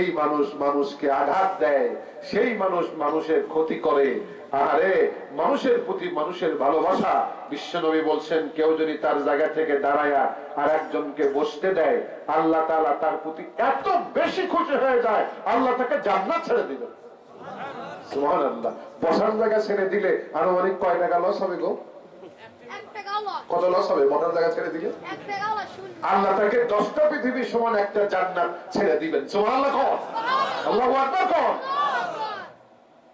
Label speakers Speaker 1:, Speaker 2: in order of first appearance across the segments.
Speaker 1: সেই মানুষ মানুষকে আঘাত দেয়, সেই মানুষ মানুষের ক্ষতি করে। আরে মানুষের প্রতি মানুষের ভালোবাসা, বিশ্বনবী বলছেন কেউ যদি তার জায়গা থেকে দাঁড়ায়া আর একজনকে বসতে দেয়, আল্লাহ তাআলা তার প্রতি এত বেশি খুশি হয়ে যায়, আল্লাহ তাকে জান্নাত ছেড়ে দিবে। সুবহানাল্লাহ। বসার জায়গা ছেড়ে দিলে আনুমানিক কয় টাকা লস হবে গো? কত লস হবে বসার জায়গা ছেড়ে দিলে? আল্লাহ তাকে 10টা পৃথিবীর সমান একটা জান্নাত ছেড়ে দিবেন। সুবহানাল্লাহ কোন? আল্লাহু আকবার কোন?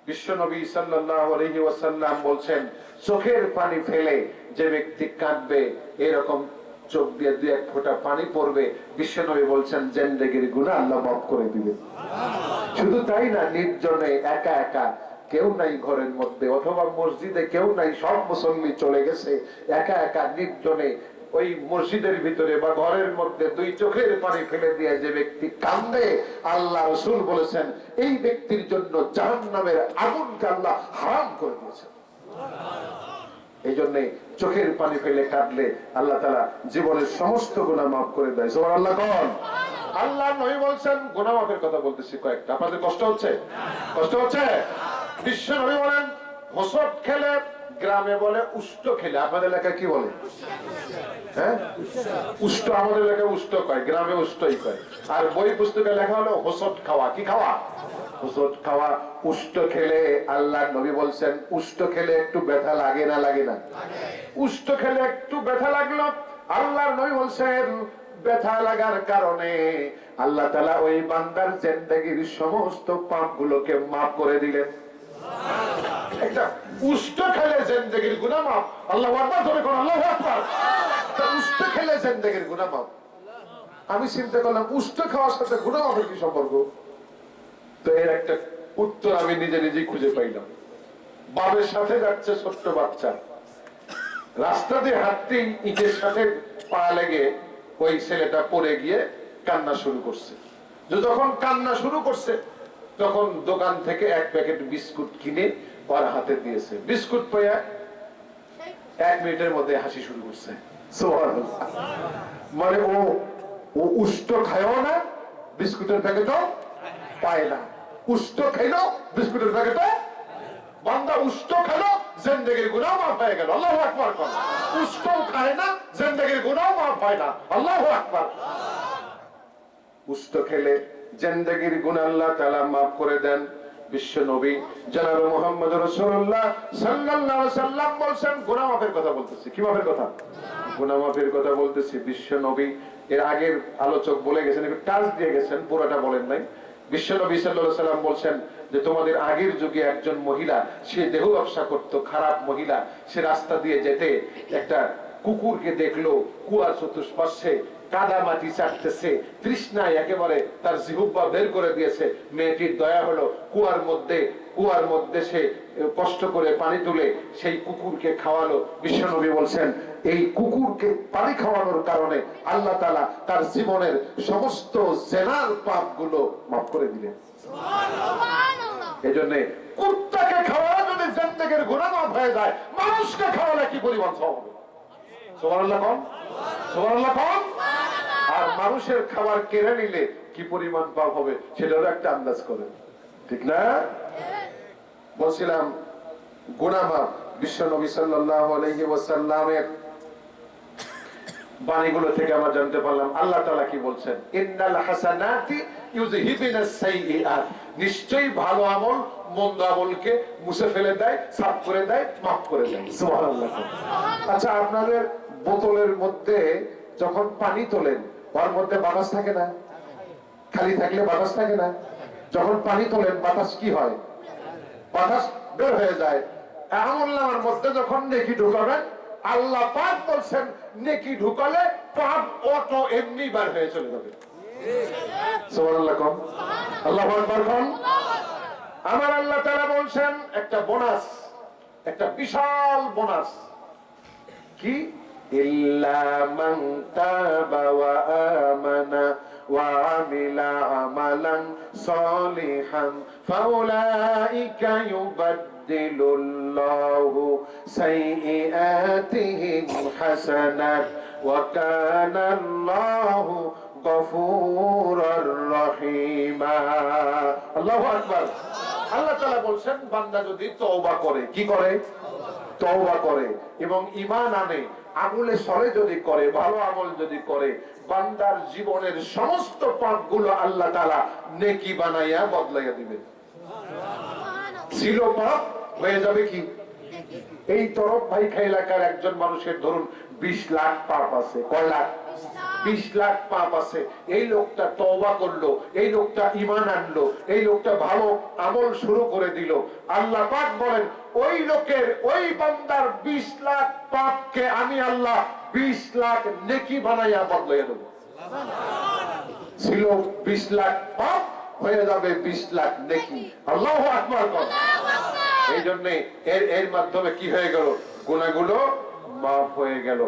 Speaker 1: বিশ্বনবী সাল্লাল্লাহু আলাইহি ওয়াসাল্লাম বলছেন চোখের পানি ফেলে যে ব্যক্তি কাঁদবে, এরকম চোখ দিয়ে দুই এক ফোঁটা পানি পড়বে, বিশ্বনবী বলছেন জিন্দেগীর গুনাহ আল্লাহ মাফ করে দিবেন। শুধু তাই না, নির্জনে একা একা, কেউ নাই ঘরের মধ্যে অথবা মসজিদে কেউ নাই, সব মুসল্লি চলে গেছে, একা একা নির্জনে ওই মসজিদের ভিতরে বা ঘরের মধ্যে দুই চোখের পানি ফেলে দিয়ে যে ব্যক্তি কান্দে, আল্লাহ রাসূল বলেছেন এই ব্যক্তির জন্য জাহান্নামের আগুনকে আল্লাহ হারাম করে দিয়েছেন। এই জন্য চোখের পানি ফেলে কাঁদলে আল্লাহ তাআলা জীবনের সমস্ত গুনাহ মাফ করে দেয়। সুবহানাল্লাহ কোন? আল্লাহ নবী বলছেন, গুনাহ মাফের কথা বলতেছি কয়েকটা, আপনাদের কষ্ট হচ্ছে? কষ্ট হচ্ছে? বিশ্ব নবী বলেন হোসট খেলে, গ্রামে বলে উষ্ট খেলে, আপনাদের এলাকায় কি বলে? হ্যাঁ, উষ্ট। আমাদের এলাকায় উষ্ট কয়, গ্রামে উষ্টই কয়। আর বই পুস্তকে লেখা হলো হোসট খাওয়া। কি খাওয়া? হোসট খাওয়া। উষ্ট খেলে আল্লাহ নবী বলছেন উষ্ট খেলে একটু ব্যথা লাগে না? লাগে না? উষ্ট খেলে একটু ব্যথা লাগলো, আল্লাহর নবী বলছেন ব্যথা লাগার কারণে আল্লাহ তাআলা ওই বান্দার জিন্দেগীর সমস্ত পাপগুলোকে মাফ করে দিলেন। একটা উষ্ট খেলে জিন্দেগীর গুনাহ মাফ। আল্লাহু আকবার ধরে কোন? আল্লাহু আকবার। উষ্ট খেলে জিন্দেগীর গুনাহ মাফ। আমি চিন্তা করলাম উষ্ট খাওয়ার সাথে গুনাহ মাফের কি সম্পর্ক? তো এর একটা উত্তর আমি নিজে নিজেই খুঁজে পাইলাম। বাবার সাথে যাচ্ছে ছোট্ট বাচ্চা, রাস্তা দিয়ে হাঁটতেই ইটের সাথে পা লেগে ওই ছেলেটা পড়ে গিয়ে কান্না শুরু করছে। যখন কান্না শুরু করছে তখন দোকান থেকে এক প্যাকেট বিস্কুট কিনে ওর হাতে দিয়েছে। বিস্কুট পেয়ে 1 মিনিটের মধ্যে হাসি শুরু করছে। সুবহানাল্লাহ। মানে ও উষ্ট খায়ও না, বিস্কুটের প্যাকেটও পায় না। উষ্ট খাইলো, বিস্কুটের প্যাকেটও। বান্দা উষ্ট খেলো, জিন্দেগীর গুনাহ মাফ হয়ে গেল। আল্লাহু আকবার কোন? উষ্টও খায় না, জিন্দেগীর গুনাহ মাফ হয় না। আল্লাহু আকবার। উষ্ট খেলে জিন্দেগীর গুনাহ আল্লাহ তাআলা মাফ করে দেন। বিশ্ব নবী জনাব মুহাম্মদ রাসূলুল্লাহ সাল্লাল্লাহু আলাইহি সাল্লাম বলেন গুনাহ মাফের কথা বলতেছি। কি মাফের কথা? গুনাহ মাফের কথা বলতেছি। বিশ্ব নবী এর আগের আলোচক বলে গেছেন, একটু টাচ দিয়ে গেছেন, পুরোটা বলেন নাই। বিশ্ব নবী সাল্লাল্লাহু আলাইহি সাল্লাম বলেন যে তোমাদের আগের যুগে একজন মহিলা, সে দেহ ব্যবসা করত, খারাপ মহিলা, সে রাস্তা দিয়ে যেতে একটা কুকুরকে দেখলো, কুয়ার চতুষ্পার্শ্বে কাদা মাটি চাটতেছে, তৃষ্ণায় একেবারে তার জিহ্বা বের করে দিয়েছে। মেয়েটির দয়া হলো, কুয়ার মধ্যে সে কষ্ট করে পানি তুলে সেই কুকুরকে খাওয়ালো। বিশ্বনবী বলছেন এই কুকুরকে পানি খাওয়ানোর কারণে আল্লাহ তাআলা তার জীবনের সমস্ত জেনার পাপগুলো মাফ করে দিলেন। এজন্য কুত্তাকে খাওয়ালে যদি জিন্দেগীর গুনাহ মাফ হয়ে যায়, মানুষকে খাওয়ালে কি পরিমাণ সওয়াব হবে? সুবহানাল্লাহ কোন? সুবহানাল্লাহ কোন? আর মানুষের খাবার কেড়ে নিলে কি পরিমাণ পাপ হবে সেটারও একটা আন্দাজ করেন, ঠিক না? বলছিলাম গুনাহ মাফ। বিশ্ব নবী সাল্লাল্লাহু আলাইহি ওয়াসাল্লামের বাণীগুলো থেকে আমরা জানতে পারলাম আল্লাহ তাআলা কি বলছেন, ইন্নাল হাসানাতি ইউযহিবিনাস সাইয়্যাত, নিশ্চয়ই ভালো আমল মন্দ আমলকে মুছে ফেলে দেয়, সাফ করে দেয়, মাফ করে দেয়। সুবহানাল্লাহ। আচ্ছা, আপনাদের বোতলের মধ্যে যখন পানি তোলেন ওর মধ্যে বাতাস থাকে না? খালি থাকলে বাতাস থাকে না? যখন পানি তোলেন বাতাস কি হয়? বাতাস বের হয়ে যায়। আমলনামার মধ্যে যখন নেকি ঢুকাবেন, আল্লাহ পাক বলছেন নেকি ঢুকালে পাপ অটো এমনি বার হয়ে চলে যাবে। সুবহানাল্লাহ কোন? আল্লাহু আকবার কোন? আমার আল্লাহ তাআলা বলছেন একটা বোনাস, একটা বিশাল বোনাস। কি? ইল্লা মান তাবা ওয়া আমানা ওয়া আমিলা আমালান সলিহান ফাউলাইকা ইউবাদদিলুল্লাহু সাইয়্যাতিহিম হাসানাত ওয়া কানা আল্লাহু গফুরুর রহিমা। আল্লাহু আকবার। আল্লাহ তাআলা বলছেন বান্দা যদি তওবা করে, কি করে? তওবা করে এবং ঈমান আনে, আমলে সলে যদি করে, ভালো আমল যদি করে, বান্দার জীবনের সমস্ত পাপগুলো আল্লাহ তাআলা নেকি বানাইয়া বদলাইয়া দিবেন। ছিল পাপ হয়ে যাবে কি? এই তরফ ভাইখা এলাকার একজন মানুষের ধরুন 20 লাখ পাপ আছে। কয় লাখ? 20 লাখ পাপ আছে। এই লোকটা তওবা করলো, এই লোকটা ঈমান আনলো, এই লোকটা ভালো আমল শুরু করে দিল। আল্লাহ পাক বলেন ওই লোকের, ওই বান্দার 20 লাখ পাপকে আমি আল্লাহ 20 লাখ নেকি বানাইয়া বদলাইয়া দেব। ছিল 20 লাখ পাপ হয়ে যাবে 20 লাখ নেকি। আল্লাহু আকবার। এই জন্য এর মাধ্যমে কি হয়ে গেল? গুনাহগুলো মাফ হয়ে গেল।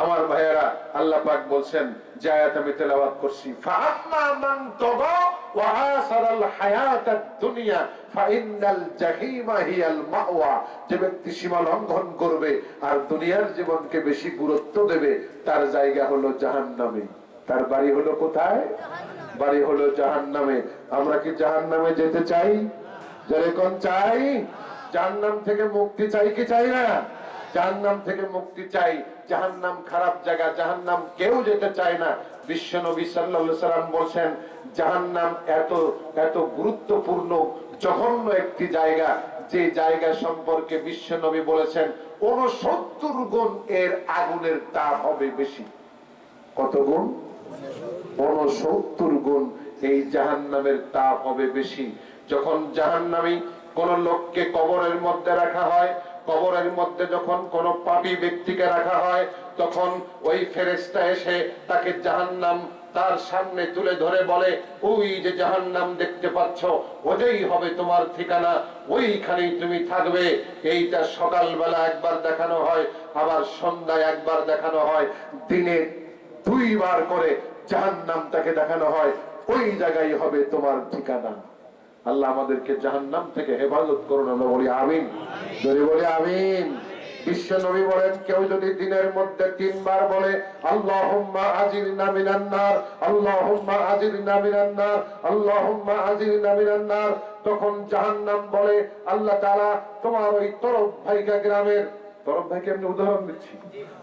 Speaker 1: আমার ভাইয়েরা, আল্লাহ পাক বলছেন যে আয়াত আমি তেলাওয়াত করছি, ফাআম্মা মান তাগা ওয়া আসারাল হায়াতাদ দুনিয়া ফাইন্নাল জাহিমা হিয়াল মাওয়া। যে ব্যক্তি সীমা লঙ্ঘন করবে আর দুনিয়ার জীবনকে বেশি গুরুত্ব দেবে, তার জায়গা হলো জাহান্নামে। তার বাড়ি হলো কোথায়? বাড়ি হলো জাহান্নামে। আমরা কি জাহান্নামে যেতে চাই? যেরকম চাই। জাহান্নাম থেকে মুক্তি চাই কি চাই না? জাহান্নাম থেকে মুক্তি চাই। জাহান্নাম খারাপ জায়গা, জাহান্নাম কেউ যেতে চায় না। বিশ্ব নবী সাল্লাল্লাহু আলাইহি সাল্লাম বলেন জাহান্নাম এত এত গুরুত্বপূর্ণ জঘন্য একটি জায়গা, যে জায়গা সম্পর্কে বিশ্ব নবী বলেছেন 69 গুণ এর আগুনের তাপ হবে বেশি। কত গুণ? 69 গুণ এই জাহান্নামের তাপ হবে বেশি। যখন জাহান্নামী কোন লোককে কবরের মধ্যে রাখা হয়, কবরের মধ্যে যখন কোন পাপী ব্যক্তিকে রাখা হয়, তখন ওই ফেরেশতা এসে তাকে জাহান্নাম তার সামনে তুলে ধরে বলে, ওই যে জাহান্নাম দেখতে পাচ্ছ, ওটাই হবে তোমার ঠিকানা, ওইখানেই তুমি থাকবে। এইটা সকালবেলা একবার দেখানো হয়, আবার সন্ধ্যায় একবার দেখানো হয়, দিনে 2 বার করে জাহান্নামটাকে দেখানো হয়। ওই জায়গায় হবে তোমার ঠিকানা। আল্লাহ আমাদেরকে জাহান্নাম থেকে হেফাজত করুন। আমরা বলি আমিন। যদি বলি আমিন। বিশ্ব নবী বলেন কেউ যদি দিনের মধ্যে 3 বার বলে আল্লাহুম্মা আজিরনা মিনান নার, আল্লাহুম্মা আজিরনা মিনান নার, আল্লাহুম্মা আজিরনা মিনান নার, তখন জাহান্নাম বলে আল্লাহ তাআলা তোমার ওই তরফ ভাইকা গ্রামের, তরফ ভাইকে আমি উদাহরণ দিচ্ছি,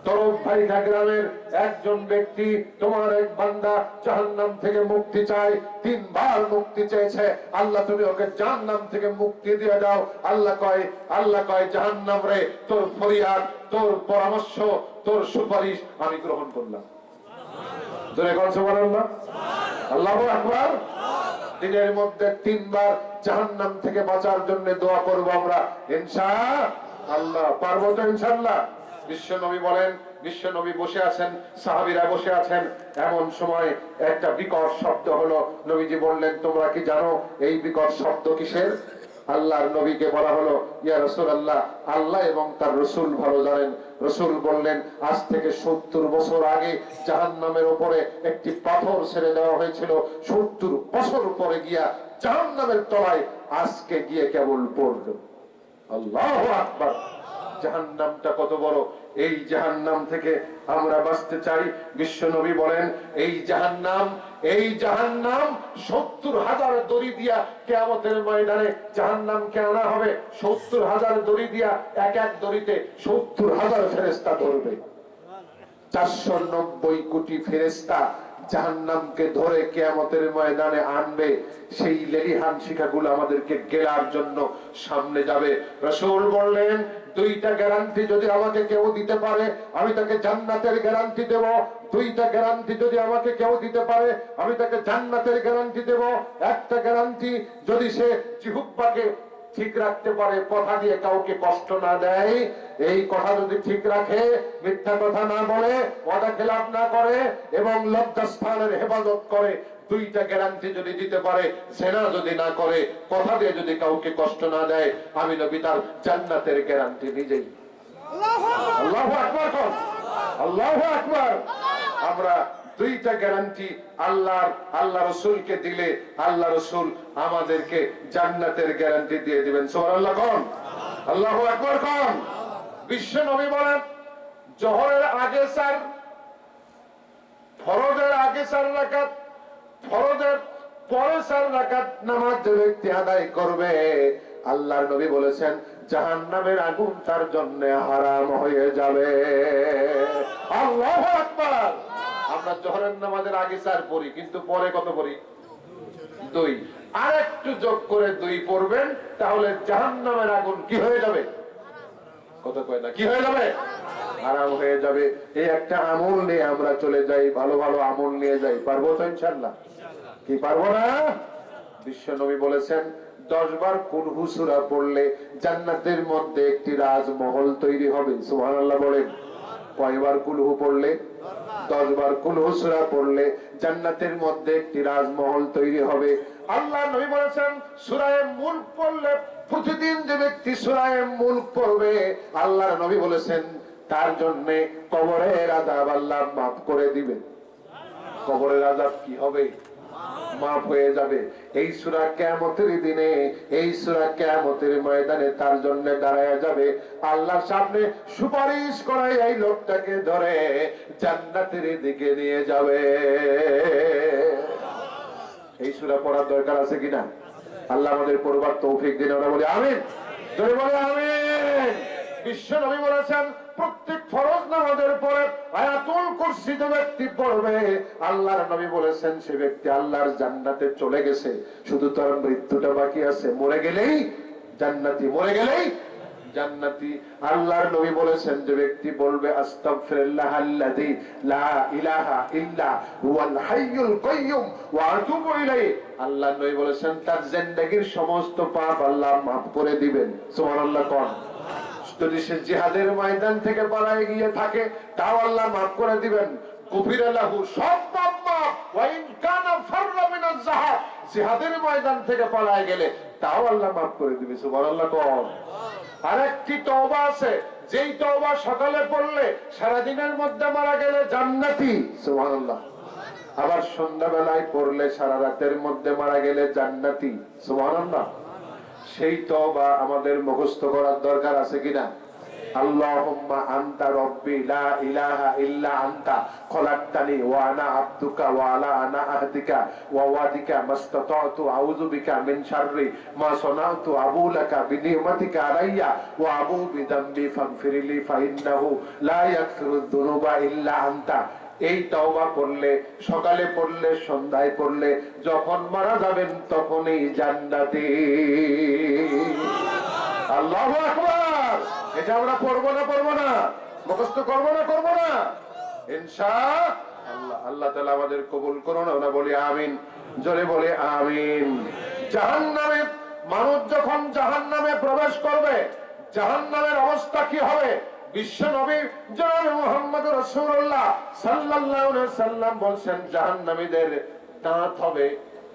Speaker 1: তরফ ভাইকা গ্রামের একজন ব্যক্তি, তোমার এক বান্দা জাহান্নাম থেকে মুক্তি চায়, 3 বার মুক্তি চেয়েছে, আল্লাহ তুমি ওকে জাহান্নাম থেকে মুক্তি দিয়ে দাও। আল্লাহ কয় জাহান্নাম রে, তোর ফরিয়াদ, তোর পরামর্শ, তোর সুপারিশ আমি গ্রহণ করলাম। জোরে বল সুবহানাল্লাহ। আল্লাহু আকবার। দিনের মধ্যে 3 বার জাহান্নাম থেকে বাঁচার জন্য দোয়া করব আমরা ইনশাআল্লাহ। পারবো তো ইনশাআল্লাহ? বিশ্ব নবী বলেন, বিশ্ব নবী বসে আছেন, সাহাবীরা বসে আছেন, এমন সময় একটা বিকট শব্দ হলো। নবীজি বললেন তোমরা কি জানো এই বিকট শব্দ কিসের? আল্লাহর নবীকে বলা হলো ইয়া রাসূলুল্লাহ, আল্লাহ এবং তার রাসূল ভালো জানেন। রাসূল বললেন আজ থেকে 70 বছর আগে জাহান্নামের উপরে একটি পাথর ছেড়ে দেওয়া হয়েছিল, 70 বছর পরে গিয়া জাহান্নামের তলায় আজকে গিয়ে কেবল পড়লো। আল্লাহু আকবার। জাহান্নামটা কত বড়! এই জাহান্নাম থেকে আমরা বাঁচতে চাই। বিশ্ব নবী বলেন এই জাহান্নাম 70,000 দড়ি দিয়া কিয়ামতের ময়দানে জাহান্নামকে আনা হবে। 70,000 দড়ি দিয়া, এক এক দড়িতে 70,000 ফেরেশতা ধরবে। 490 কোটি ফেরেশতা জাহান্নামকে ধরে কিয়ামতের ময়দানে আনবে। সেই লেলিহান শিখাগুলো আমাদেরকে গেলার জন্য সামনে যাবে। রাসূল বললেন 2টা গ্যারান্টি যদি আমাকে কেউ দিতে পারে আমি তাকে জান্নাতের গ্যারান্টি দেব। 2টা গ্যারান্টি যদি আমাকে কেউ দিতে পারে আমি তাকে জান্নাতের গ্যারান্টি দেব। একটা গ্যারান্টি, যদি সে জিহ্বাকে ঠিক রাখতে পারে, কথা দিয়ে কাউকে কষ্ট না দেয়, এই কথা যদি ঠিক রাখে, মিথ্যা কথা না বলে, ওয়াদা খেলাফ না করে এবং লজ্জাস্থানের হেফাজত করে, 2টা গ্যারান্টি যদি দিতে পারে, জিনা যদি না করে, কথা দিয়ে যদি কাউকে কষ্ট না দেয়, আমি নবী তার জান্নাতের গ্যারান্টি নিজেই। আল্লাহু আকবার। আল্লাহু আকবার। আমরা 2টা গ্যারান্টি আল্লাহ রাসূলকে দিলে আল্লাহ রাসূল আমাদেরকে জান্নাতের গ্যারান্টি দিয়ে দিবেন। সুবহানাল্লাহ কোন? আল্লাহু আকবার কোন? বিশ্ব নবী বলেন জোহরের আগে 4 ফরজের আগে 4 রাকাত, ফরজের পরে 4 রাকাত নামাজ যে ব্যক্তি আদায় করবে, আল্লাহর নবী বলেছেন জাহান্নামের আগুন তার জন্য হারাম হয়ে যাবে। আল্লাহু আকবার। আমরা জোহরের নামাজের আগে 4 পড়ি, কিন্তু পরে কত পড়ি? 2। আর একটু যোগ করে 2 পড়বেন, তাহলে জাহান্নামের আগুন কি হয়ে যাবে? কত কয় না, কি হয়ে যাবে? হারাম হয়ে যাবে। এই একটা আমল নিয়ে আমরা চলে যাই, ভালো ভালো আমল নিয়ে যাই, পারবো তো ইনশাআল্লাহ? কি পারবো না? বিশ্ব নবী বলেছেন 10 বার কুলহু সূরা পড়লে জান্নাতের মধ্যে একটি রাজমহল তৈরি হবে। সুবহানাল্লাহ বলেন। কয়বার কুলহু পড়লে? 10 বার কুলহু সূরা পড়লে জান্নাতের মধ্যে একটি রাজমহল তৈরি হবে। আল্লাহ নবী বলেছেন সূরা মুলক পড়লে, প্রতিদিন যে ব্যক্তি সূরা মুলক পড়বে, আল্লাহর নবী বলেছেন তার জন্য কবরের আযাব আল্লাহ মাফ করে দিবেন। কবরের আযাব কি হবে? মাফ হয়ে যাবে। এই সূরা কিয়ামতের দিনে, এই সূরা কিয়ামতের ময়দানে তার জন্য দাঁড়ায়া যাবে। আল্লাহর সামনে সুপারিশ করাই এই লোকটাকে ধরে জান্নাতের দিকে নিয়ে যাবে। এই সূরা পড়ার দরকার আছে কিনা? আল্লাহ আমাদের পড়বার তৌফিক দিন। আমরা বলি আমিন। জোরে বলে আমিন। বিশ্ব নবী বলেছেন প্রত্যেক ফরজ নামাজের পরে আয়াতুল কুরসি যে ব্যক্তি পড়বে, আল্লাহর নবী বলেছেন সে ব্যক্তি আল্লাহর জান্নাতে চলে গেছে, শুধু তার মৃত্যুটা বাকি আছে। মরে গেলেই জান্নাতি, মরে গেলেই জান্নাতি। আল্লাহর নবী বলেছেন যে ব্যক্তি বলবে আস্তাগফিরুল্লাহাল্লাযী লা ইলাহা ইল্লা হুয়াল হাইয়ুল কাইয়্যুম ওয়া আতুবু ইলাইহি, আল্লাহর নবী বলেছেন তার জিন্দেগীর সমস্ত পাপ আল্লাহ মাফ করে দিবেন। সুবহানাল্লাহ কোন। যদি সে জিহাদের ময়দান থেকে পালায়ে গিয়ে থাকে, তাও আল্লাহ মাফ করে দিবেন। গুফিরা লাহু, সব পাপ মাফ। ওয়া ইন কানা ফাররা মিনাজ যাহাব, জিহাদের ময়দান থেকে পালায়ে গেলে তাও আল্লাহ মাফ করে দিবে। সুবহানাল্লাহ কোন। আরেকটি তওবা আছে, যেই তওবা সকালে পড়লে সারা দিনের মধ্যে মারা গেলে জান্নাতি। সুবহানাল্লাহ। আবার সন্ধ্যাবেলায় পড়লে সারা রাতের মধ্যে মারা গেলে জান্নাতি। সুবহানাল্লাহ। সেই তওবা আমাদের মুখস্থ করার দরকার আছে কিনা? আল্লাহুম্মা আনতা রাব্বি লা ইলাহা ইল্লা আনতা খলাকতানি ওয়া আনা আবদুকা ওয়া আলা আনা আহদিকা ওয়া ওয়াদিকা মাস্তাতাতু আউযু বিকা মিন শাররি মা সানাতু আবু লাকা বিনিমাতিকা আলাইয়া ওয়া আবু বিদামবি ফাগফিরলি ফাইন্নাহু লা ইয়াগফিরুদ যুনুবা ইল্লা আনতা। এই তওবা পড়লে, সকালে পড়লে, সন্ধ্যায় পড়লে, যখন মারা যাবেন তখনই জান্নাতি। আল্লাহু আকবার। এটা আমরা পড়বো না, পড়বো না, মুখস্থ করবো না, করবো না ইনশাআল্লাহ। আল্লাহ তাআলা আমাদের কবুল করুন। আমরা বলি আমিন। জোরে বলে আমিন। জাহান্নামে মানুষ যখন জাহান্নামে প্রবেশ করবে, জাহান্নামের অবস্থা কি হবে? বিশ্ব নবী জনাব মুহাম্মদ রাসূলুল্লাহ সাল্লাল্লাহু আলাইহি সাল্লাম বলেন জাহান্নামীদের দাঁত হবে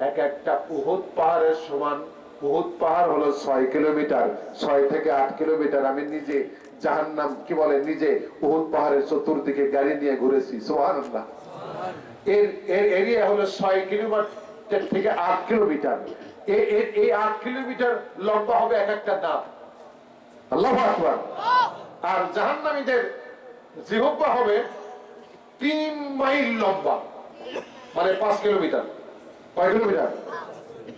Speaker 1: এক একটা উহুদ পাহাড়ের সমান। উহুদ পাহাড় হলো 6 কিলোমিটার, 6 থেকে 8 কিলোমিটার। আমি নিজে জাহান্নাম কি বলে, নিজে উহুদ পাহাড়ের চতুর্দিকে গাড়ি নিয়ে ঘুরেছি। সুবহানাল্লাহ। এর এরিয়া হলো 6 কিলোমিটার থেকে 8 কিলোমিটার। এই 8 কিলোমিটার লম্বা হবে এক একটা দাঁত। আল্লাহু আকবার। আর জাহান্নামীদের জিহ্বা হবে 3 মাইল লম্বা, মানে 5 কিলোমিটার। কয় কিলোমিটার?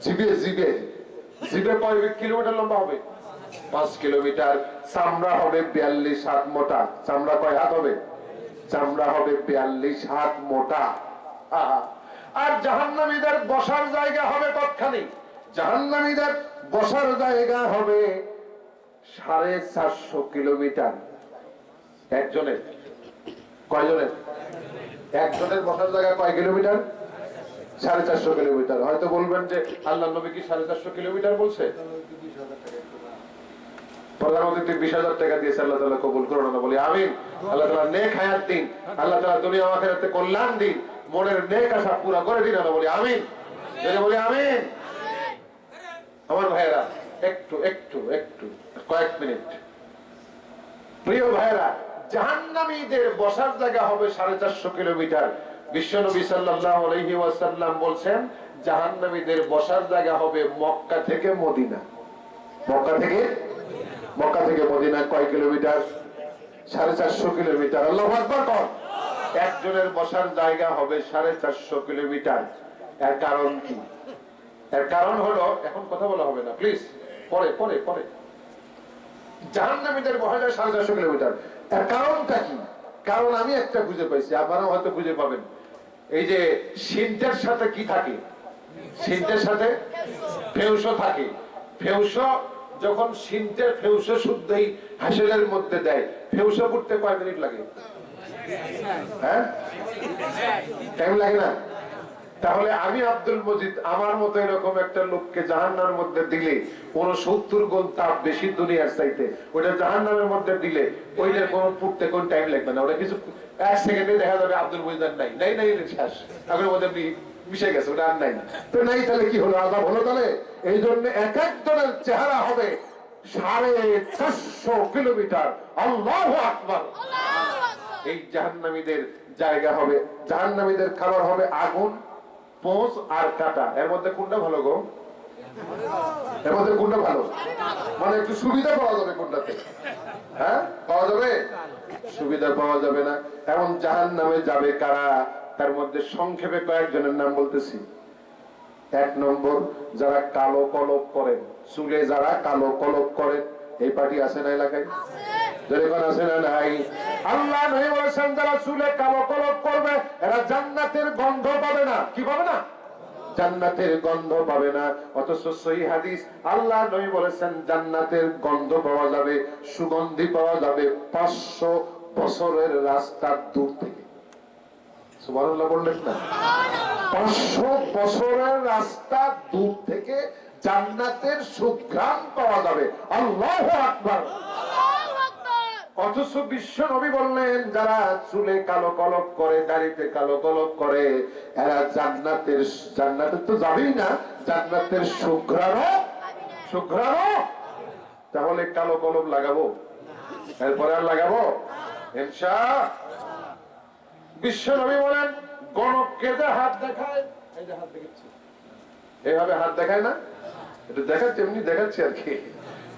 Speaker 1: জিবে জিবে জিবে কয় কিলোমিটার লম্বা হবে? 5 কিলোমিটার। চামড়া হবে 42 হাত মোটা। চামড়া কয় হাত হবে? চামড়া হবে 42 হাত মোটা। আর জাহান্নামীদের বসার জায়গা হবে কতখানি? জাহান্নামীদের বসার জায়গা হবে 450 কিলোমিটার। একজনের, কয়জনের? একজনের বসার জায়গা কয় কিলোমিটার? 450 কিলোমিটার। হয়তো বলবেন যে আল্লাহ নবী কি 450 কিলোমিটার বলছে? প্রধানমন্ত্রী 20,000 টাকা দিয়েছে। আল্লাহ তাআলা কবুল করুন। আমরা বলি আমিন। আল্লাহ তাআলা নেক হায়াত দিন, আল্লাহ তাআলা দুনিয়া আখিরাতে কল্যাণ দিন, মনের নেক আশা পুরা করে দিন। আমরা বলি আমিন। যদি বলি আমিন। আমার ভাইয়েরা একটু একটু একটু কয়েক মিনিট, প্রিয় ভাইয়েরা, জাহান্নামীদের বসার জায়গা হবে 450 কিলোমিটার। বিশ্বনবী সাল্লাল্লাহু আলাইহি ওয়াসাল্লাম বলেন জাহান্নামীদের বসার জায়গা হবে মক্কা থেকে মদিনা। মক্কা থেকে মদিনা কয় কিলোমিটার? 450 কিলোমিটার। আল্লাহু আকবার। একজনের বসার জায়গা হবে 450 কিলোমিটার। এর কারণ কি? এর কারণ হলো, এখন কথা বলা হবে না প্লিজ, পরে পরে পরে। জাহান্নামীদের বসা যায় 450 কিলোমিটার। এর কারণটা কি? কারণ আমি একটা খুঁজে পাইছি, আপনারাও হয়তো খুঁজে পাবেন। এই যে সিনটের সাথে কি থাকে? সিনটের সাথে ফেউসো থাকে। ফেউসো যখন সিনটের ফেউসো শুদ্ধই হাসিলের মধ্যে দেয়, ফেউসো করতে কয় মিনিট লাগে? হ্যাঁ, টাইম লাগে না? তাহলে আমি আব্দুল মজিদ আমার মতো এরকম একটা লোককে জাহান্নামের মধ্যে দিলে 69 গুণ তাপ বেশি দুনিয়ার চাইতে, ওইটা জাহান্নামের মধ্যে দিলে ওইটার কোন পুড়তে কোন টাইম লাগবে না। ওটা কিছু 1 সেকেন্ডে দেখা যাবে আব্দুল মজিদ আর নাই নাই নাই শেষ, আগের মধ্যে মিশে গেছে, ওটা আর নাই। তো নাই, তাহলে কি হলো? আলাদা হলো তাহলে। এই জন্য এক একজনের চেহারা হবে 450 কিলোমিটার। আল্লাহু আকবার। এই জাহান্নামীদের জায়গা হবে, জাহান্নামীদের খাবার হবে আগুন, পোঁচ আর কাটা। এর মধ্যে কোনটা ভালো গো? এর মধ্যে কোনটা ভালো? মানে একটু সুবিধা পাওয়া যাবে কোনটাতে? হ্যাঁ, পাওয়া যাবে? সুবিধা পাওয়া যাবে না। এমন জাহান্নামে যাবে কারা? তার মধ্যে সংক্ষেপে কয়েকজনের নাম বলতেছি। 1 নম্বর, যারা কালো কলপ করেন, চুলে যারা কালো কলপ করেন। এই পার্টি আছে না এলাকায়? যেরকম আছে না নাই? আল্লাহ নবী বলেছেন যারা চুলে কালো কলপ করবে এরা জান্নাতের গন্ধ পাবে না। কি পাবে না? জান্নাতের গন্ধ পাবে না। অথচ সহিহ হাদিস, আল্লাহ নবী বলেছেন জান্নাতের গন্ধ পাওয়া যাবে, সুগন্ধি পাওয়া যাবে 500 বছরের রাস্তা দূর থেকে। সুবহানাল্লাহ বললেন না? 500 বছরের রাস্তা দূর থেকে জান্নাতের সুঘ্রাণ পাওয়া যাবে। আল্লাহু আকবার। অথচ বিশ্ব নবী বললেন যারা চুলে কালো কলপ করে, দাড়িতে কালো কলপ করে, এরা জান্নাতে তো যাবেই না, জান্নাতের সুঘ্রাণও। তাহলে কালো কলপ লাগাবো? এরপরে আর লাগাবো? ইনশাআল্লাহ। বিশ্ব নবী বলেন গণককে যে হাত দেখায়, এই যে হাত দেখাচ্ছি, এইভাবে হাত দেখায় না, এটা দেখাচ্ছি, এমনি দেখাচ্ছি আর কি।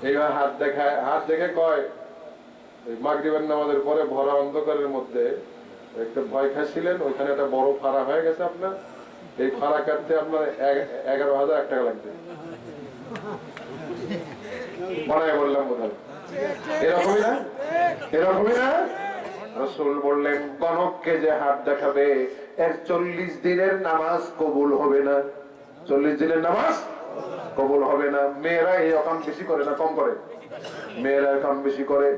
Speaker 1: এইভাবে হাত দেখায়, হাত দেখে কয় মাগরিবের নামাজের পরে ভরা অন্ধকারের মধ্যে একটা ভয় খাইছিলেন, ওইখানে একটা বড় ফাড়া হয়ে গেছে আপনার, এই ফাড়া কাটতে আপনার 11,000 টাকা লাগবে। বানায় বললাম বোধহয় এরকমই না? এরকমই না? রাসূল বললেন গণককে যে হাত দেখাবে এর 40 দিনের নামাজ কবুল হবে না। 40 দিনের নামাজ কবুল হবে না। মেয়েরা এই রকম বেশি করে না কম করে? মেয়েরা কম বেশি করে।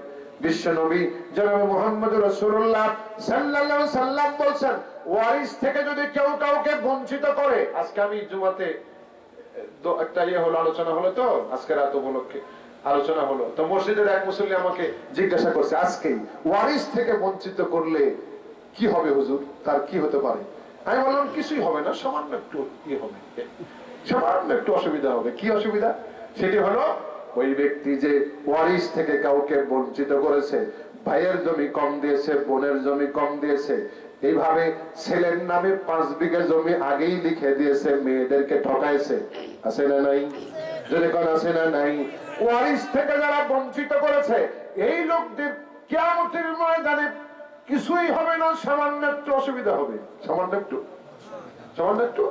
Speaker 1: বিশ্ব নবী জনাবে মুহাম্মদুর রাসূলুল্লাহ সাল্লাল্লাহু আলাইহি সাল্লাম বলেন ওয়ারিস থেকে যদি কেউ কাউকে বঞ্চিত করে, আজকে আমি জুমাতে একটা হলো আলোচনা হলো, তো আজকে রাত উপলক্ষে আলোচনা হলো, তো মসজিদের এক মুসল্লি আমাকে জিজ্ঞাসা করছে আজকে ওয়ারিস থেকে বঞ্চিত করলে কি হবে হুজুর, তার কি হতে পারে? আমি বললাম কিছুই হবে না, সামান্য একটু কি হবে, সামান্য একটু অসুবিধা হবে। কি অসুবিধা? সেটি হলো ওই ব্যক্তি যে ওয়ারিস থেকে কাউকে বঞ্চিত করেছে, ভাইয়ের জমি কম দিয়েছে, বোনের জমি কম দিয়েছে, এইভাবে ছেলের নামে 5 বিঘা জমি আগেই লিখে দিয়েছে, মেয়েদেরকে ঠকাইছে, আছে না নাই? যদি কোন আছে না নাই? ওয়ারিস থেকে যারা বঞ্চিত করেছে এই লোকদের কিয়ামতের ময়দানে কিছুই হবে না, সামান্য একটু অসুবিধা হবে, সামান্য একটু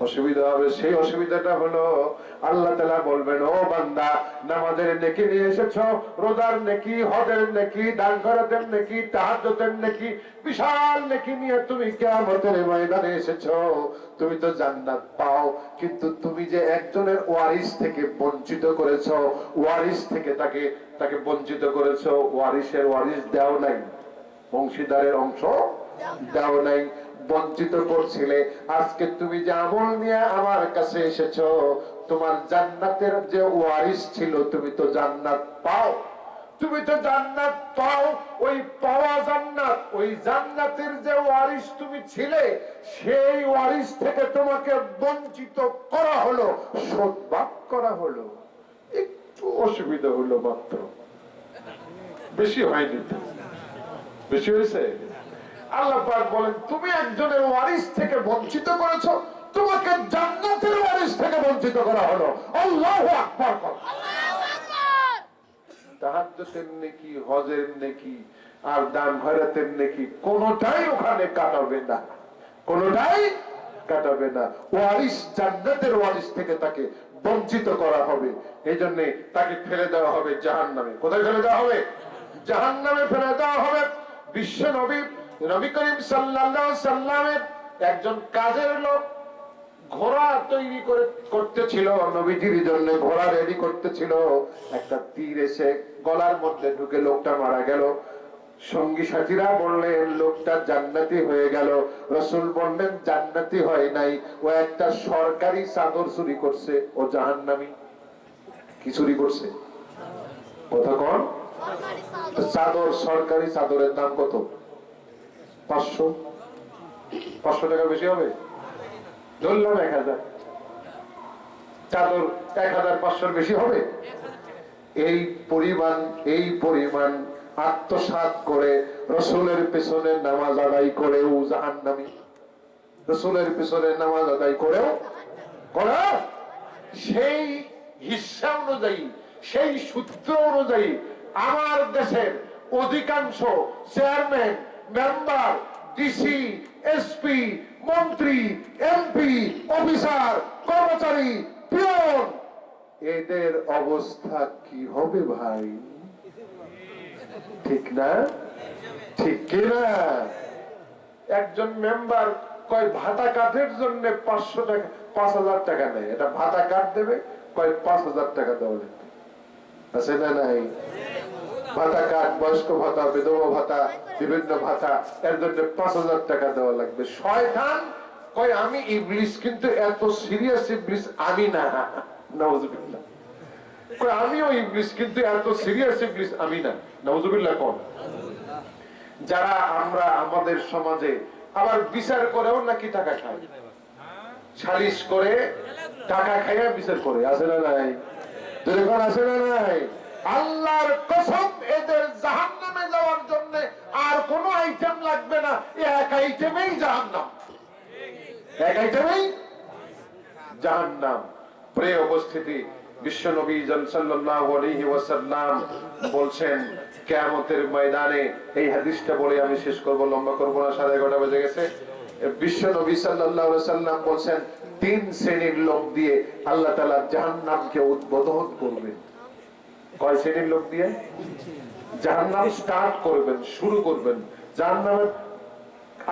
Speaker 1: অসুবিধা হবে। সেই অসুবিধাটা হলো আল্লাহ তাআলা বলবেন ও বান্দা নামাজের নেকি নিয়ে এসেছো, রোজার নেকি, হজের নেকি, দান খয়রাতের নেকি, তাহাজ্জুদের নেকি, বিশাল নেকি নিয়ে তুমি কিয়ামতের ময়দানে এসেছো, তুমি তো জান্নাত পাও, কিন্তু তুমি যে একজনের ওয়ারিস থেকে বঞ্চিত করেছো, ওয়ারিস থেকে তাকে বঞ্চিত করেছো, ওয়ারিসের ওয়ারিস দাও নাই, অংশীদারের অংশ দাও নাই, বঞ্চিত করছিলে। আজকে তুমি যে আমল নিয়ে আমার কাছে এসেছো, তোমার জান্নাতের যে ওয়ারিস ছিল তুমি তো জান্নাত পাও, তুমি তো জান্নাত পাও। ওই পাওয়া জান্নাত, ওই জান্নাতের যে ওয়ারিস তুমি ছিলে, সেই ওয়ারিস থেকে তোমাকে বঞ্চিত করা হলো, শোধবাক করা হলো। একটু অসুবিধা হলো মাত্র, বেশি হয়নি। বেশি হয়েছে? আল্লাহ পাক বলেন তুমি একজনের ওয়ারিস থেকে বঞ্চিত করেছো, তোমাকে জান্নাতের ওয়ারিস থেকে বঞ্চিত করা হলো। আল্লাহু আকবার। আল্লাহু আকবার। তাহাজ্জুদের নেকি, হজের নেকি, আর দান খয়রাতের নেকি কোনটাই ওখানে কাটাবে না, কোনটাই কাটাবে না। ওয়ারিস, জান্নাতের ওয়ারিস থেকে তাকে বঞ্চিত করা হবে। এই জন্য তাকে ফেলে দেওয়া হবে জাহান্নামে। কোথায় ফেলে দেওয়া হবে? জাহান্নামে ফেলে দেওয়া হবে। বিশ্ব নবী, নবী করিম সাল্লাল্লাহু আলাইহি সাল্লামের একজন কাজের লোক ঘোড়া তৈরি করতেছিল, নবীজির জন্য ঘোড়া রেডি করতেছিল। একটা তীর এসে গলার মধ্যে ঢুকে লোকটা মারা গেল। সঙ্গী সাথীরা বললেন লোকটা জান্নাতি হয়ে গেল। রাসূল বললেন জান্নাতি হয় নাই, ও একটা সরকারি চাদর চুরি করছে, ও জাহান্নামী। কি চুরি করছে? কথা কোন? চাদর। সরকারি চাদরের দাম কত? 500। 500 টাকা বেশি হবে? ধরলাম 1000। চাদর 1500 বেশি হবে? এই পরিমাণ আত্মসাৎ করে রাসূলের পেছনে নামাজ আদায় করেও জাহান্নামী। রাসূলের পেছনে নামাজ আদায় করেও সেই হিসাব অনুযায়ী, সেই সূত্র অনুযায়ী আমার দেশের অধিকাংশ চেয়ারম্যান, মেম্বার, ডিসি, এসপি, মন্ত্রী, এমপি, অফিসার, কর্মচারী, পিয়ন, এদের অবস্থা কি হবে ভাই? ঠিক না? ঠিক কিনা? একজন মেম্বার কয় ভাতা কাটের জন্য 500 টাকা, 5000 টাকা নেয়। এটা ভাতা কাট দেবে, কয় 5000 টাকা দেওয়া লাগবে। আছে না নাই? ভাতা কাট, বয়স্ক ভাতা, বিধবা ভাতা, বিভিন্ন ভাতা, এর জন্য 5000 টাকা দেওয়া লাগবে। শয়তান কয় আমি ইবলিস, কিন্তু এত সিরিয়াস ইবলিস আমি না। নাউজুবিল্লাহ। কয় আমিও ইবলিস, কিন্তু এত সিরিয়াস ইবলিস আমি না। নাউজুবিল্লাহ। কোন? যারা আমরা আমাদের সমাজে আবার বিচার করেও নাকি টাকা খায়, সালিশ করে টাকা খাইয়া বিচার করে। আছে না নাই? দুর্গণ আছে না নাই? আল্লাহর কসম, এদের জাহান্নামে যাওয়ার জন্য আর কোন আইটেম লাগবে না। এক আইটেমেই জাহান্নাম, এক আইটেমেই জাহান্নাম। প্রিয় উপস্থিতি, বিশ্ব নবী সাল্লাল্লাহু আলাইহি ওয়াসাল্লাম বলছেন কিয়ামতের ময়দানে, এই হাদিসটা বলে আমি শেষ করব, লম্বা করব না, 11:30 বেজে গেছে। বিশ্ব নবী সাল্লাল্লাহু আলাইহি ওয়াসাল্লাম বলছেন 3 শ্রেণীর লোক দিয়ে আল্লাহ তাআলা জাহান্নামকে উদ্বোধন করবেন। কয় শ্রেণীর লোক দিয়ে? জাহান্নাম স্টার্ট করবেন, শুরু করবেন। জাহান্নামের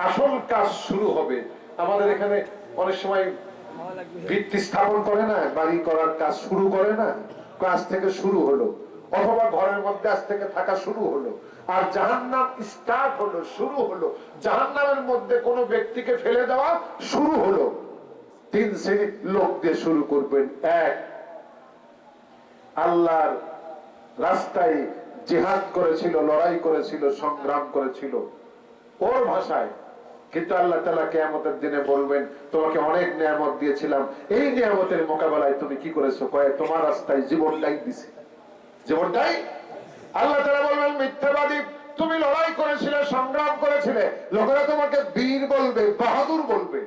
Speaker 1: আসল কাজ শুরু হবে। আমাদের এখানে অনেক সময় ভিত্তি স্থাপন করে না, বাড়ি করার কাজ শুরু করে না, কাজ থেকে শুরু হলো, অথবা ঘরের মধ্যে আজ থেকে থাকা শুরু হলো, আর জাহান্নাম স্টার্ট হলো, শুরু হলো। জাহান্নামের মধ্যে কোনো ব্যক্তিকে ফেলে দেওয়া শুরু হলো। 3 শ্রেণীর লোক দিয়ে শুরু করবেন। 1, আল্লাহর রাস্তায় জিহাদ করেছিল, লড়াই করেছিল, সংগ্রাম করেছিল ওর ভাষায়, কিন্তু আল্লাহ তাআলা কিয়ামতের দিনে বলবেন তোমাকে অনেক নিয়ামত দিয়েছিলাম, এই নিয়ামতের মোকাবেলায় তুমি কি করেছো? কয় তোমার রাস্তায় জীবনটাই দিছি, জীবনটাই। আল্লাহ তাআলা বলবেন মিথ্যাবাদী, তুমি লড়াই করেছিলে, সংগ্রাম করেছিলে, লোকেরা তোমাকে বীর বলবে, বাহাদুর বলবে,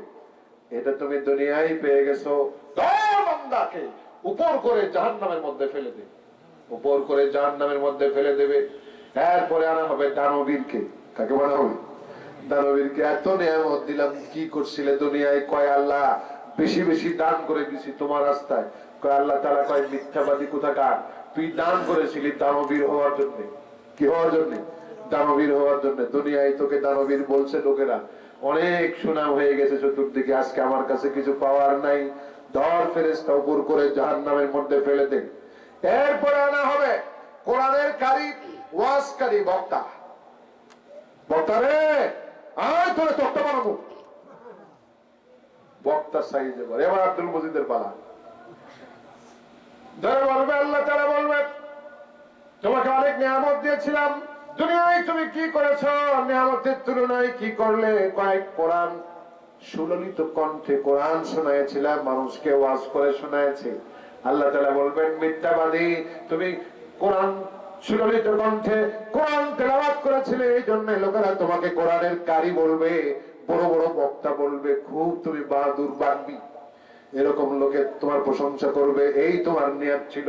Speaker 1: এটা তুমি দুনিয়ায় পেয়ে গেছো। বান্দাকে উপর করে জাহান্নামের মধ্যে ফেলে দেবে, উপর করে জাহান্নামের মধ্যে ফেলে দেবে। এরপরে আনা হবে দানবীরকে। কাকে বলা হবে? দানবীরকে। এত নিয়ামত দিলাম, কি করছিলে দুনিয়ায়? কয় আল্লাহ বেশি বেশি দান করে দিছি তোমার রাস্তায়। কয় আল্লাহ তাআলা কয় মিথ্যাবাদী কোথাকার, তুই দান করেছিলি দানবীর হওয়ার জন্য। কি হওয়ার জন্য? দানবীর হওয়ার জন্য। দুনিয়ায় তোকে দানবীর বলছে লোকেরা, অনেক সুনাম হয়ে গেছে চতুর্দিকে, আজকে আমার কাছে কিছু পাওয়ার নাই, ধর ফেরেশতা উপর করে জাহান্নামের মধ্যে ফেলে দে। এরপরে আনা হবে কোরআনের কারি, ওয়াজকারী, বক্তা। বক্তা রে, আয় তোরে তক্তা বানাবো। বক্তা সাইজে বলে, এবার আব্দুল মজিদের পালা। ধরে বলবে, আল্লাহ তাআলা বলবে তোমাকে অনেক নিয়ামত দিয়েছিলাম, দুনিয়ায় তুমি কি করেছো? নিয়ামতের তুলনায় কি করলে? কয়েক কোরআন সুললিত কণ্ঠে কোরআন শোনাইছিলাম, মানুষকে ওয়াজ করে শোনাইছে। আল্লাহ তাআলা বলবেন মিথ্যাবাদী, তুমি কোরআন সুললিত কণ্ঠে কোরআন তেলাওয়াত করেছিলে, এই জন্য লোকেরা তোমাকে কোরআনের কারি বলবে, বড় বড় বক্তা বলবে, খুব তুমি বাহাদুর বানবি, এরকম লোকে তোমার প্রশংসা করবে। এই তোমার নিয়ত ছিল,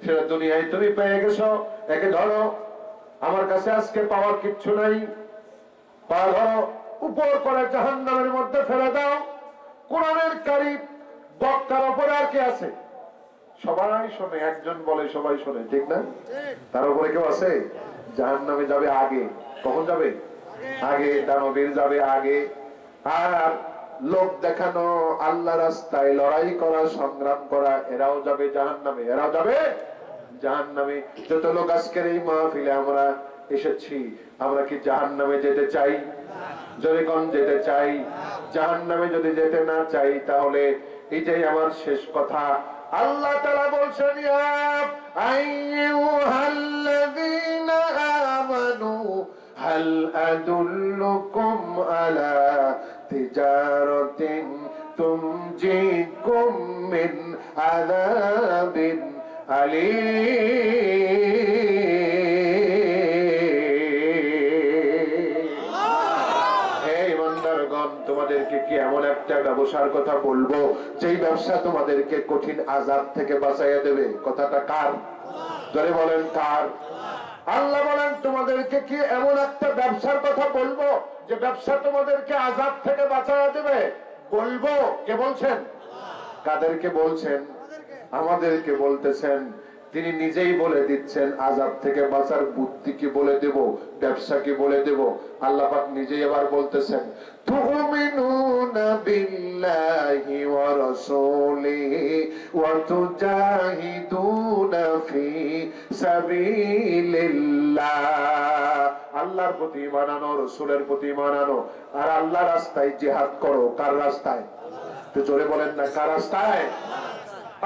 Speaker 1: সেটা দুনিয়ায় তুমি পেয়ে গেছো। একে ধরো, আমার কাছে আজকে পাওয়ার কিচ্ছু নাই, পা ধরো, উপর করে জাহান্নামের মধ্যে ফেলে দাও। কোরআনের কারি বক্তার উপরে আর কে আছে? সবাই শোনে, একজন বলে সবাই শোনে, ঠিক না? তার উপরে কেউ আছে? জাহান্নামে যাবে আগে। কখন যাবে? আগে। দানবীর যাবে আগে। আর লোক দেখানো, আল্লাহ রাস্তায় লড়াই করা, সংগ্রাম করা, এরাও যাবে জাহান্নামে। এরাও যাবে জাহান্নামে। যত লোক আজকের এই মাহফিলে আমরা এসেছি, আমরা কি জাহান্নামে যেতে চাই? যদি কোন যেতে চাই? জাহান্নামে যদি যেতে না চাই, তাহলে এটাই আমার শেষ কথা। আল্লাহ তাআলা বলছেন, ইয়া আইয়ুহাল্লাযীনা আমানু হাল আদুল্লুকুম আলা তিজারাতিন তুনজিকুম মিন আযাবিন আলীম। তোমাদেরকে কি এমন একটা ব্যবসার কথা বলবো যেই ব্যবসা তোমাদেরকে কঠিন আযাব থেকে বাঁচাইয়া দেবে? কথাটা কার? ধরে বলেন কার? আল্লাহ বলেন, তোমাদেরকে কি এমন একটা ব্যবসার কথা বলবো যে ব্যবসা তোমাদেরকে আযাব থেকে বাঁচাইয়া দেবে? বলবো। কে বলছেন? কাদেরকে বলছেন? আমাদেরকে বলতেছেন। তিনি নিজেই বলে দিচ্ছেন, আযাব থেকে বাঁচার বুদ্ধি কি বলে দেব, ব্যবসা কি বলে দেব। আল্লাহ পাক নিজেই আবার বলতেছেন, তুমিনুনা বিল্লাহি ওয়া রাসূলিহি ওয়া তুজাহিদুনা ফি সাবিলিল্লাহ। আল্লাহর প্রতি ঈমান আনো, রাসূলের প্রতি ঈমান আনো, আর আল্লাহর রাস্তায় জিহাদ করো। কার রাস্তায়? তো জোরে বলেন না, কার রাস্তায়?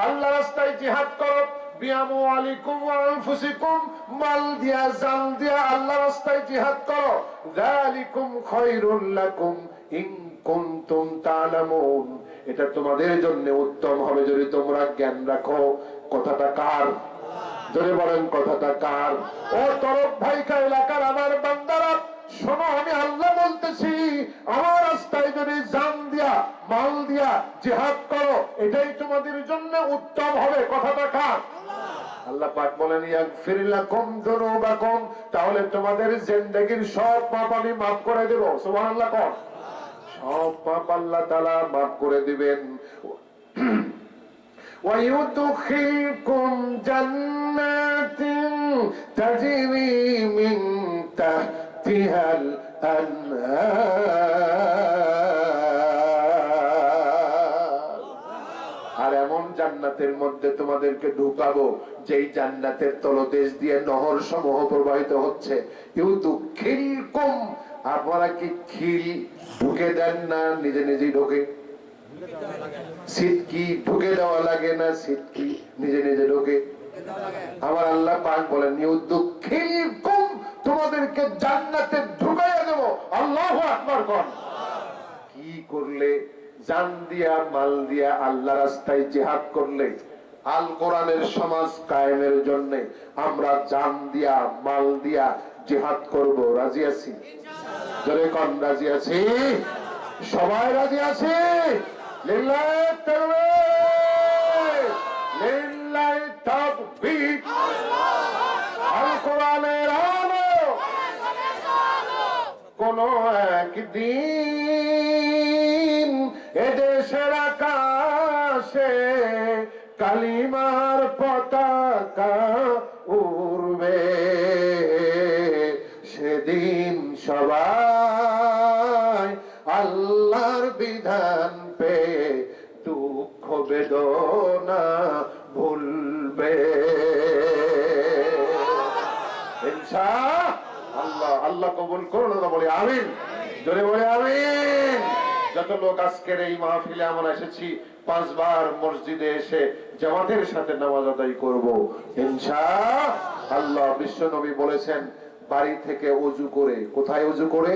Speaker 1: আল্লাহ রাস্তায় জিহাদ করো। বিআমওয়ালিকুম ওয়া আনফুসিকুম, মাল দিয়া জান দিয়া আল্লাহ রাস্তায় জিহাদ করো। যালিকুম খায়রুল লাকুম ইন কুনতুম তা'লামুন, এটা তোমাদের জন্য উত্তম হবে যদি তোমরা জ্ঞান রাখো। কথাটা কার? জোরে বলেন, কথাটা কার? ও তরফ ভাইকা এলাকার আমার বান্দারা শোনো, আমি আল্লাহ বলতেছি, আমার রাস্তায় যদি জান দিয়া মাল দিয়া জিহাদ করো, এটাই তোমাদের জন্য উত্তম হবে। কথাটা কার? আল্লাহ পাক বলেন, ইয়াগফির লাকুম যুনুবাকুম, তাহলে তোমাদের জিন্দেগীর সব পাপ আমি মাফ করে দেব। সুবহানাল্লাহ। কোন সব পাপ আল্লাহ তাআলা মাফ করে দিবেন। ويدخلكم جنات تجري من تحتها الأنهار, আর এমন জান্নাতের মধ্যে তোমাদেরকে ঢুকাবো যেই জান্নাতের তলদেশ দিয়ে নহর সমূহ প্রবাহিত হচ্ছে। ইউদখিলকুম, আপনারা কি খিল ঢুকে দেন না নিজে নিজেই ঢোকে? সিটকি ঢুকে দেওয়া লাগে না? সিটকি নিজে নিজে ঢোকে। আমার আল্লাহ পাক বলেন, ইউদখিলকুম, তোমাদেরকে জান্নাতে ঢুকাইয়া দেব। আল্লাহু আকবার। কোন কি করলে? জান দিয়া মাল দিয়া আল্লাহ রাস্তায় জিহাদ করলে, আল কোরআনের সমাজ কায়েমের জন্য আমরা জান দিয়া মাল দিয়া জিহাদ করব। রাজি আছি? জোরে কোন রাজি আছি? সবাই রাজি আছে? লিল্লাহি তাকবীর, লিল্লাহি তাকবীর। আল কোরআনের আলো কোন একদিন এদেশের আকাশে কালিমার পতাকা উড়বে, সেদিন সবাই আল্লাহর বিধান পেয়ে দুঃখ বেদনা ভুলবে ইনশাআল্লাহ। আল্লাহ কবুল করুন। বলে আমিন। জোরে বলে আমিন। যত লোক আজকের এই মাহফিলে আমরা এসেছি, 5 বার মসজিদে এসে জামাতের সাথে নামাজ আদায় করব ইনশাআল্লাহ। বিশ্ব নবী বলেছেন, বাড়ি থেকে ওযু করে, কোথায় ওযু করে?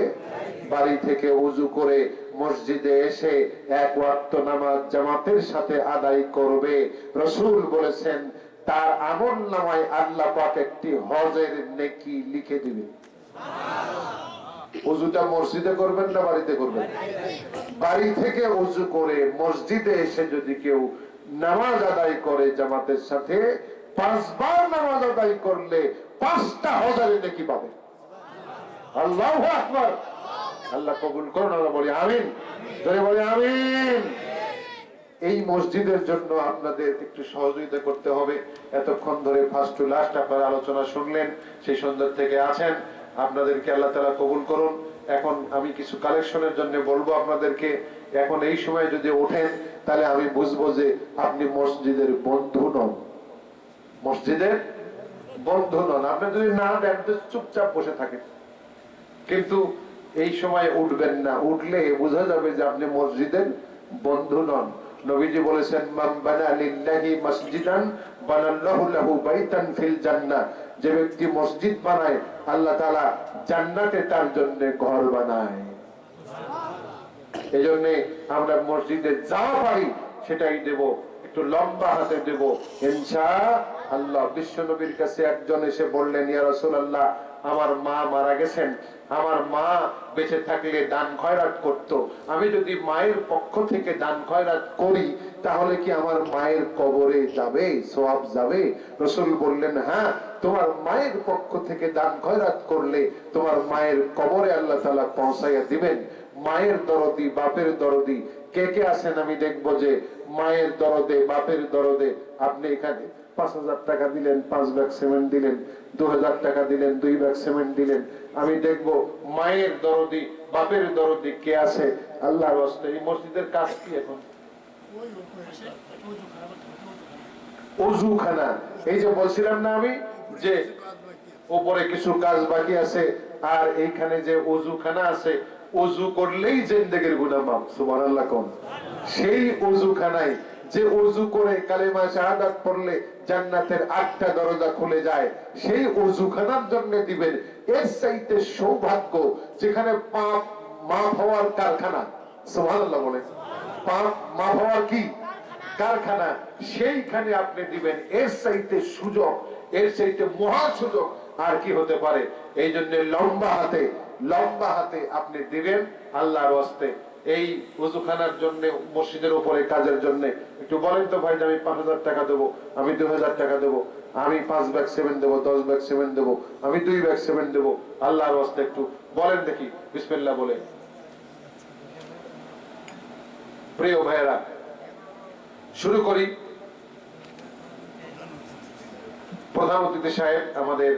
Speaker 1: বাড়ি থেকে ওযু করে মসজিদে এসে 1 ওয়াক্ত নামাজ জামাতের সাথে আদায় করবে। রাসূল বলেছেন, তার আমলনামায় আল্লাহ পাক একটি হজের নেকি লিখে দিবে। ওযুটা মসজিদে করবেন না বাড়িতে করবেন? বাড়ি থেকে ওযু করে মসজিদে এসে যদি কেউ নামাজ আদায় করে জামাতের সাথে, 5 বার নামাজ আদায় করলে 5টা হজের নেকি পাবে। আল্লাহু আকবার। আল্লাহ কবুল করুন, আমরা বলি আমিন। জোরে বলি আমিন। এই মসজিদের জন্য আপনাদের একটু সহযোগিতা করতে হবে। এতক্ষণ ধরে ফার্স্ট টু লাস্ট আপনারা আলোচনা শুনলেন, সেই সুন্দর থেকে আছেন, আপনাদেরকে আল্লাহ তাআলা কবুল করুন। এখন আমি কিছু কালেকশনের জন্য বলবো আপনাদেরকে। এখন এই সময় যদি ওঠেন তাহলে আমি বুঝবো যে আপনি মসজিদের বন্ধু নন, মসজিদের বন্ধু নন। আপনি যদি না দেন তো চুপচাপ বসে থাকেন, কিন্তু এই সময় উঠবেন না, উঠলে বোঝা যাবে যে আপনি মসজিদের বন্ধু নন। নবীজি বলেছেন, মান বানা লিল্লাহি মসজিদান বানাল্লাহু লাহু বাইতান ফিল জান্নাহ। যে ব্যক্তি মসজিদ বানায় আল্লাহ তাআলা জান্নাতে তার জন্য ঘর বানায়। এজন্য আমরা মসজিদে যা পারি সেটাই দেব, একটু লম্বা হাতে দেব ইনশাআল্লাহ। বিশ্ব নবীর কাছে একজন এসে বললেন, ইয়া রাসূলুল্লাহ, আমার মা মারা গেছেন, আমার মা বেঁচে থাকলে দান খয়রাত করত, আমি যদি মায়ের পক্ষ থেকে দান খয়রাত করি তাহলে কি আমার মায়ের কবরে যাবে, সওয়াব যাবে? রাসূল বললেন, হ্যাঁ, তোমার মায়ের পক্ষ থেকে দান খয়রাত করলে তোমার মায়ের কবরে আল্লাহ তাআলা পৌঁছাইয়া দিবেন। মায়ের দরদি, বাপের দরদি কে কে আছেন আমি দেখবো যে মায়ের দরদে, বাপের দরদে আপনি এখানে 5,000 টাকা দিলেন, 5 ব্যাগ সিমেন্ট দিলেন, 2,000 টাকা দিলেন, 2 ব্যাগ সিমেন্ট দিলেন। আমি দেখবো মায়ের দরদি, বাপের দরদি কে আছে। আল্লাহর ওয়াস্তে এই মসজিদের কাজ কি এখন? ওযুখানা। এই যে বলছিলাম না আমি যে উপরে কিছু কাজ বাকি আছে, আর এইখানে যে ওযুখানা আছে, ওযু করলেই জিন্দেগির গুনাহ মাফ। সুবহানাল্লাহ কোন? সেই ওযুখানায় যে ওযু করে কালেমা শাহাদাত পড়লে জান্নাতের 8টা দরজা খুলে যায়, সেই ওযুখানার জন্য দিবেন। এর চাইতে সৌভাগ্য যেখানে পাপ মাফ হওয়ার কারখানা। সুবহানাল্লাহ বলে। পাপ মাফ হওয়ার কি কারখানা, সেইখানে আপনি দিবেন। এর চাইতে সুযোগ, এর চাইতে মহা সুযোগ আর কি হতে পারে? এই জন্য লম্বা হাতে আপনি দিবেন আল্লাহর ওয়াস্তে। এই ওযুখানার জন্য, মসজিদের উপরে কাজের জন্য একটু বলেন তো ভাই, আমি 5,000 টাকা দেবো, আমি 2,000 টাকা দেবো, আমি 5 ব্যাগ সিমেন্ট দেবো, 10 ব্যাগ সিমেন্ট দেবো, আমি 2 ব্যাগ সিমেন্ট দেবো, আল্লাহর ওয়াস্তে একটু বলেন দেখি বিসমিল্লাহ বলে। প্রিয় ভাইয়েরা, শুরু করি। প্রধান অতিথি সাহেব আমাদের,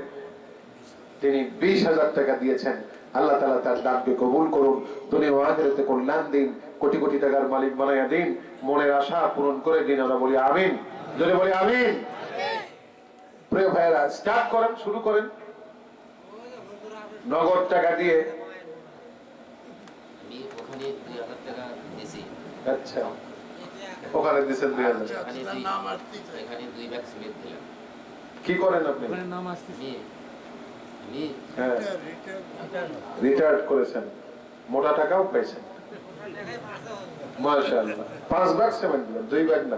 Speaker 1: তিনি 20,000 টাকা দিয়েছেন। আল্লাহ তাআলা তার দানকে কবুল করুন, দুনিয়া ও আখিরাতে কল্যাণ দিন, কোটি কোটি টাকার মালিক বানাইয়া দিন, মনের আশা পূরণ করে দিন। আমরা বলি আমিন। জোরে বলি আমিন। প্রিয় ভাইয়েরা, স্টার্ট করেন, শুরু করেন। নগদ টাকা দিয়ে
Speaker 2: আমি ওখানে 2,000 টাকা দিয়েছি।
Speaker 1: আচ্ছা, ওখানে দিয়েছেন 2,000।
Speaker 2: এখানে 2 ব্যাগ সিমেন্ট দিলাম।
Speaker 1: কি করেন আপনি?
Speaker 2: আমি
Speaker 1: হ্যাঁ, রিটায়ার্ড করেছেন, মোটা টাকাও পাইছেন। মাশাআল্লাহ। 5 ব্যাগ সিমেন্ট দিলেন, 2 ব্যাগ না,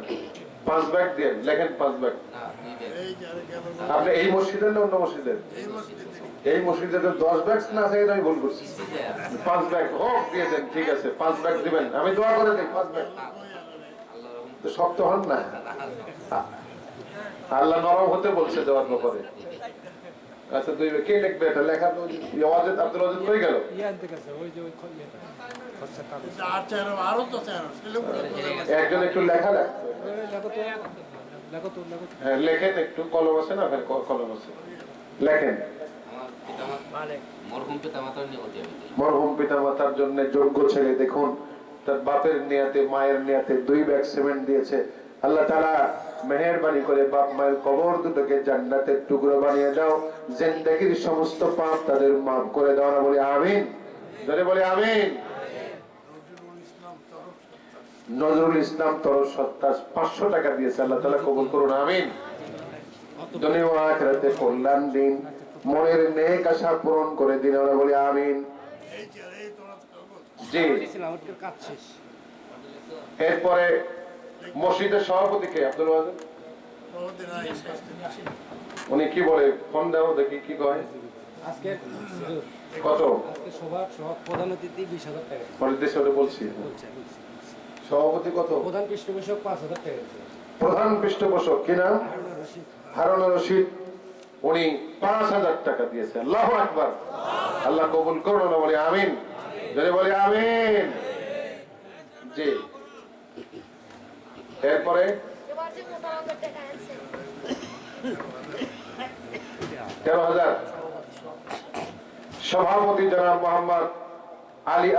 Speaker 1: 5 ব্যাগ দিয়ে লেখেন 5 ব্যাগ।
Speaker 2: না 2 ব্যাগ।
Speaker 1: আপনি এই মসজিদের না অন্য মসজিদের? এই মসজিদে 10 ব্যাগ না আছে, এটা আমি ভুল করছি। 5 ব্যাগ হোক দিয়ে দেন, ঠিক আছে, 5 ব্যাগ দিবেন, আমি দোয়া করে দিই 5 ব্যাগ। তো শক্ত হন না, আল্লাহ নরম হতে বলছে দেওয়ার ব্যাপারে। আচ্ছা, 2 ব্যাগ কে লিখবে এটা? লেখা তো ওয়াজেদ আব্দুল ওয়াজেদ কই গেল? একজন একটু লেখা রাখতো। হ্যাঁ, লেখেন একটু, কলম আছে না? কলম আছে, লেখেন। মরহুম পিতামাতার জন্য যোগ্য ছেলে, দেখুন তার বাপের নিয়াতে, মায়ের নিয়াতে 2 ব্যাগ সিমেন্ট দিয়েছে। আল্লাহ তাআলা মেহেরবানি করে বাপ মায়ের কবর দুটোকে জান্নাতের টুকরো বানিয়ে দাও, জিন্দেগীর সমস্ত পাপ তাদের মাফ করে দাও। না বলি আমিন। জোরে বলি আমিন। নজরুল ইসলাম তরফ 500 টাকা দিয়েছে, আল্লাহ তাআলা কবুল করুন, আমিন। দুনিয়া ও আখিরাতে কল্যাণ দিন, মনের নেক আশা পূরণ করে দিন। আমরা বলি আমিন। জি, এরপরে মসজিদের সভাপতি কে? আব্দুল ওয়াজেদ। উনি কি বলে? ফোন দাও দেখি কি কয়। কত?
Speaker 3: প্রধান অতিথি 20,000 টাকা
Speaker 1: বলছি। সভাপতি কত?
Speaker 3: প্রধান পৃষ্ঠপোষক 5,000 টাকা।
Speaker 1: প্রধান পৃষ্ঠপোষক কি নাম? হারুন রশিদ উনি 5,000 টাকা দিয়েছেন। আল্লাহু আকবার। আল্লাহ কবুল করুন, আমরা বলি আমিন। যদি বলি আমিন। জি, এরপরে 13,000 সভাপতি জনাব মোহাম্মদ আলী